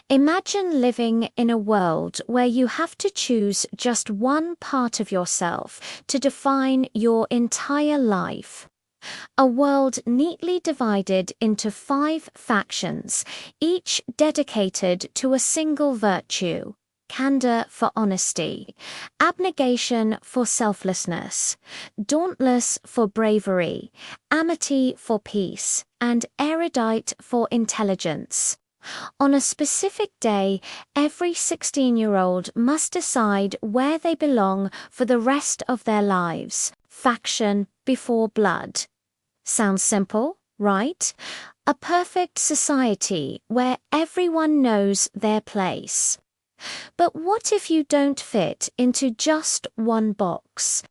Imagine living in a world where you have to choose just one part of yourself to define your entire life. A world neatly divided into 5 factions, each dedicated to a single virtue: candor for honesty, abnegation for selflessness, dauntless for bravery, amity for peace, and erudite for intelligence. On a specific day, every 16-year-old must decide where they belong for the rest of their lives. Faction before blood. Sounds simple, right? A perfect society where everyone knows their place. But what if you don't fit into just one box?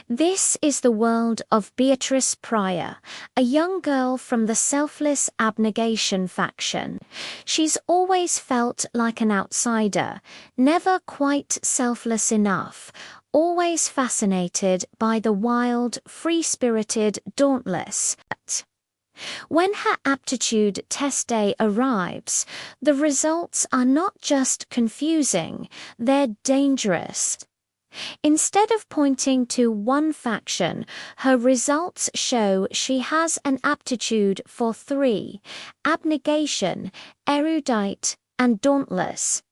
This is the world of Beatrice Pryor, a young girl from the selfless abnegation faction. She's always felt like an outsider, never quite selfless enough, always fascinated by the wild, free-spirited, dauntless. When her aptitude test day arrives, the results are not just confusing, they're dangerous. Instead of pointing to one faction, her results show she has an aptitude for 3: abnegation, erudite, and dauntless.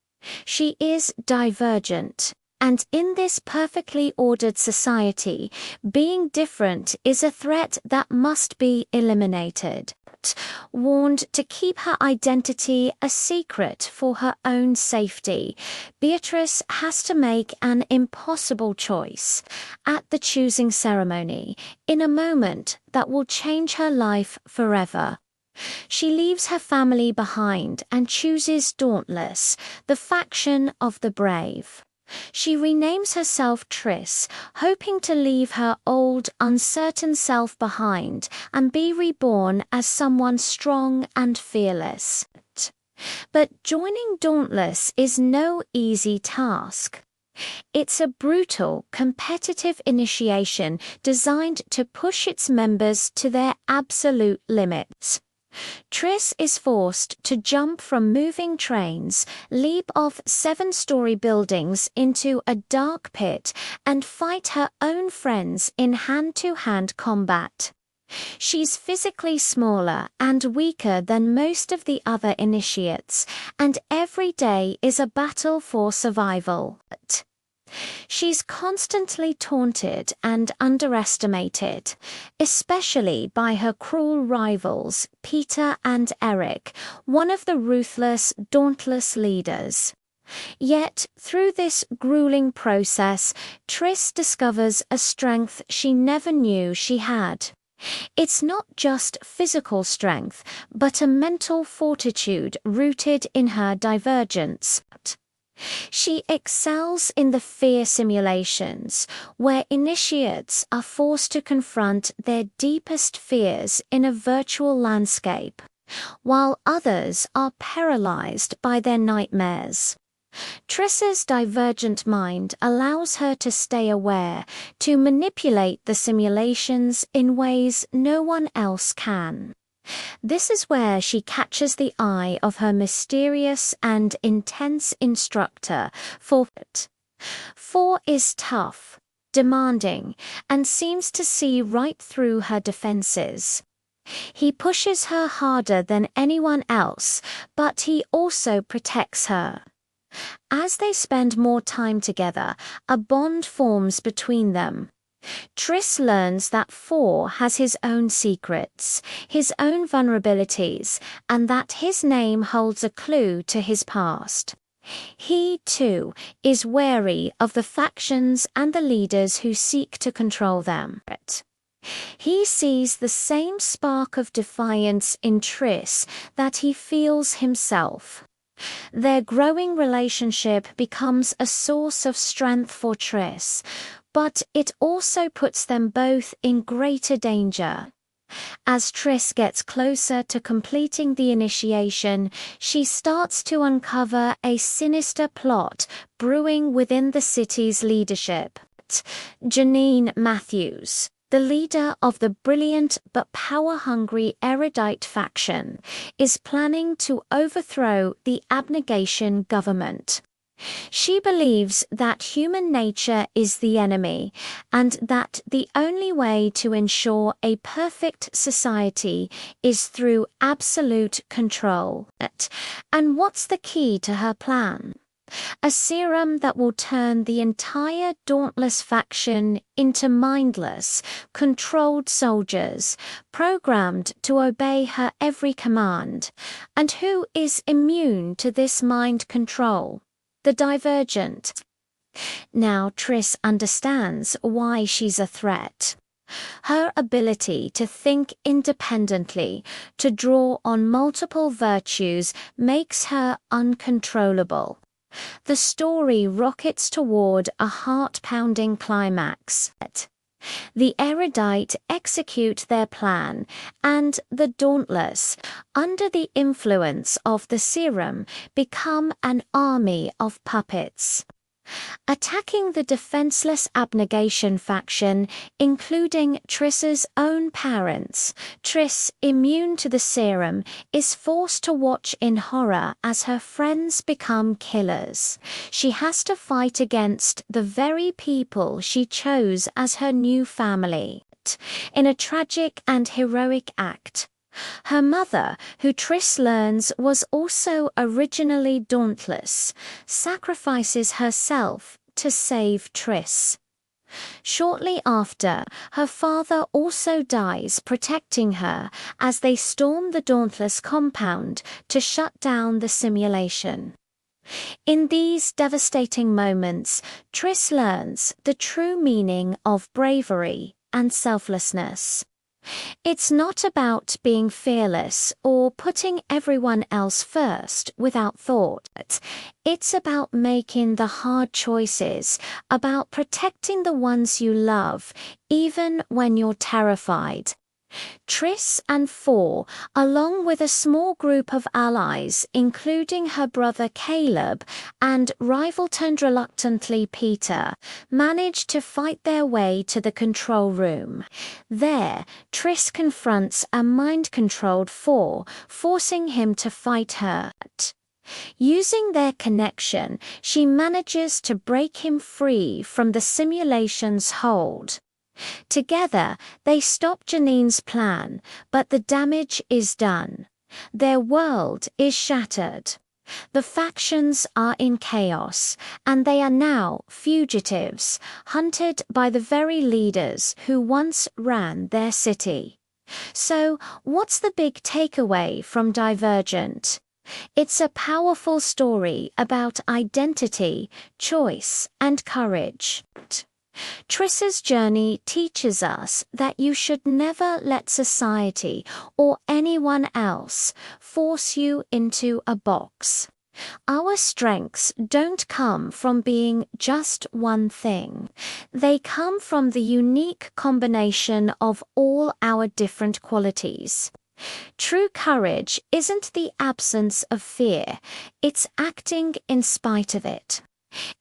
She is divergent. And in this perfectly ordered society, being different is a threat that must be eliminated. Warned to keep her identity a secret for her own safety, Beatrice has to make an impossible choice at the choosing ceremony, in a moment that will change her life forever. She leaves her family behind and chooses Dauntless, the faction of the brave. She renames herself Triss, hoping to leave her old, uncertain self behind and be reborn as someone strong and fearless. But joining Dauntless is no easy task. It's a brutal, competitive initiation designed to push its members to their absolute limits. Triss is forced to jump from moving trains, leap off 7-story buildings into a dark pit, and fight her own friends in hand-to-hand combat. She's physically smaller and weaker than most of the other initiates, and every day is a battle for survival. She's constantly taunted and underestimated, especially by her cruel rivals, Peter and Eric, one of the ruthless, dauntless leaders. Yet, through this grueling process, Triss discovers a strength she never knew she had. It's not just physical strength, but a mental fortitude rooted in her divergence. She excels in the fear simulations, where initiates are forced to confront their deepest fears in a virtual landscape, while others are paralyzed by their nightmares. Triss's divergent mind allows her to stay aware, to manipulate the simulations in ways no one else can. This is where she catches the eye of her mysterious and intense instructor, 4. 4 is tough, demanding, and seems to see right through her defenses. He pushes her harder than anyone else, but he also protects her. As they spend more time together, a bond forms between them. Triss learns that 4 has his own secrets, his own vulnerabilities, and that his name holds a clue to his past. He, too, is wary of the factions and the leaders who seek to control them. He sees the same spark of defiance in Triss that he feels himself. Their growing relationship becomes a source of strength for Triss, but it also puts them both in greater danger. As Triss gets closer to completing the initiation, she starts to uncover a sinister plot brewing within the city's leadership. Janine Matthews, the leader of the brilliant but power-hungry erudite faction, is planning to overthrow the abnegation government. She believes that human nature is the enemy, and that the only way to ensure a perfect society is through absolute control. And what's the key to her plan? A serum that will turn the entire dauntless faction into mindless, controlled soldiers, programmed to obey her every command. And who is immune to this mind control? The Divergent. Now Triss understands why she's a threat. Her ability to think independently, to draw on multiple virtues, makes her uncontrollable. The story rockets toward a heart-pounding climax. The erudite execute their plan, and the dauntless, under the influence of the serum, become an army of puppets. Attacking the defenseless abnegation faction, including Triss's own parents, Triss, immune to the serum, is forced to watch in horror as her friends become killers. She has to fight against the very people she chose as her new family. In a tragic and heroic act, her mother, who Triss learns was also originally dauntless, sacrifices herself to save Triss. Shortly after, her father also dies protecting her as they storm the Dauntless compound to shut down the simulation. In these devastating moments, Triss learns the true meaning of bravery and selflessness. It's not about being fearless or putting everyone else first without thought. It's about making the hard choices, about protecting the ones you love, even when you're terrified. Triss and Four, along with a small group of allies, including her brother Caleb and rival-turned-reluctantly Peter, manage to fight their way to the control room. There, Triss confronts a mind-controlled Four, forcing him to fight her. Using their connection, she manages to break him free from the simulation's hold. Together, they stop Janine's plan, but the damage is done. Their world is shattered. The factions are in chaos, and they are now fugitives, hunted by the very leaders who once ran their city. So, what's the big takeaway from Divergent? It's a powerful story about identity, choice, and courage. Triss's journey teaches us that you should never let society or anyone else force you into a box. Our strengths don't come from being just one thing. They come from the unique combination of all our different qualities. True courage isn't the absence of fear, it's acting in spite of it.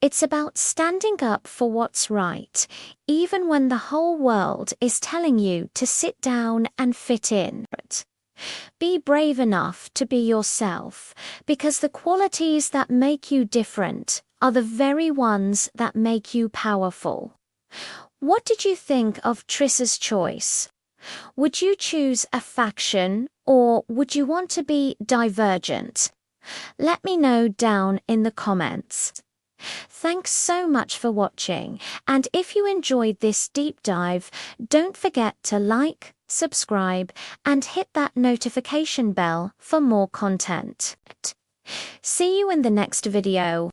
It's about standing up for what's right, even when the whole world is telling you to sit down and fit in. Be brave enough to be yourself, because the qualities that make you different are the very ones that make you powerful. What did you think of Triss's choice? Would you choose a faction, or would you want to be divergent? Let me know down in the comments. Thanks so much for watching, and if you enjoyed this deep dive, don't forget to like, subscribe, and hit that notification bell for more content. See you in the next video.